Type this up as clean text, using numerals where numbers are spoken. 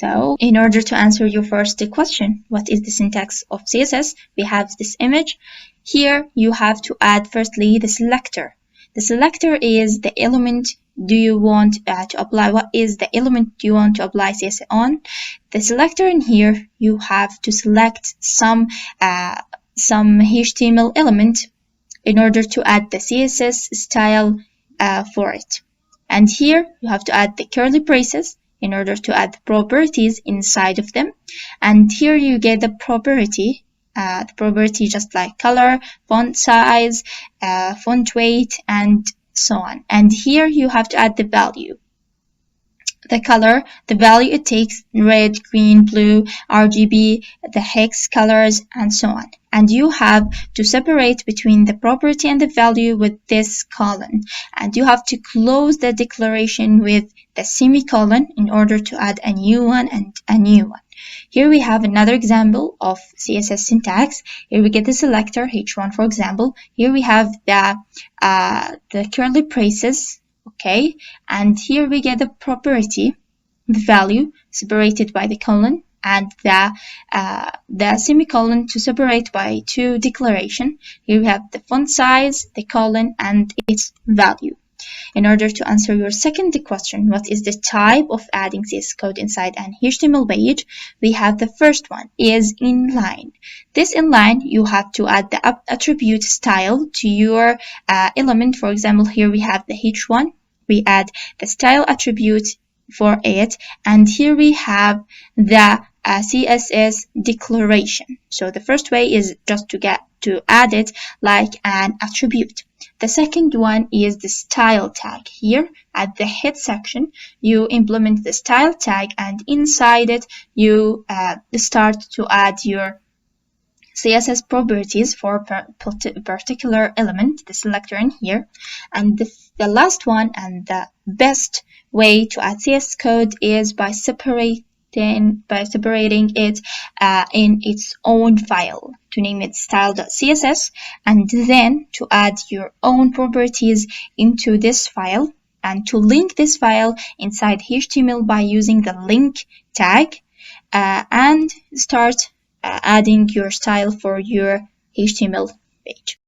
So in order to answer your first question, what is the syntax of CSS? We have this image. Here you have to add firstly the selector. The selector is the element do you want to apply. What is the element do you want to apply CSS on? The selector in here, you have to select some HTML element in order to add the CSS style for it. And here you have to add the curly braces in order to add the properties inside of them. And here you get the property just like color, font size, font weight, and so on. And here you have to add the value. The color, the value it takes, red, green, blue, RGB, the hex colors, and so on. And you have to separate between the property and the value with this colon. And you have to close the declaration with the semicolon in order to add a new one and a new one. Here we have another example of CSS syntax. Here we get the selector, H1 for example. Here we have the curly braces, okay? And here we get the property, the value separated by the colon, and the semicolon to separate by two declaration. Here we have the font size, the colon, and its value. In order to answer your second question, what is the type of adding CSS code inside an HTML page? We have the first one is inline. This inline, you have to add the attribute style to your element. For example, here we have the H1. We add the style attribute for it, and here we have the CSS declaration. So the first way is just to add it like an attribute. The second one is the style tag. Here at the head section, you implement the style tag, and inside it, you start to add your CSS properties for a particular element, the selector in here. And the last one and the best way to add CSS code is by separating it in its own file, to name it style.css, and then to add your own properties into this file, and to link this file inside HTML by using the link tag, and start adding your style for your HTML page.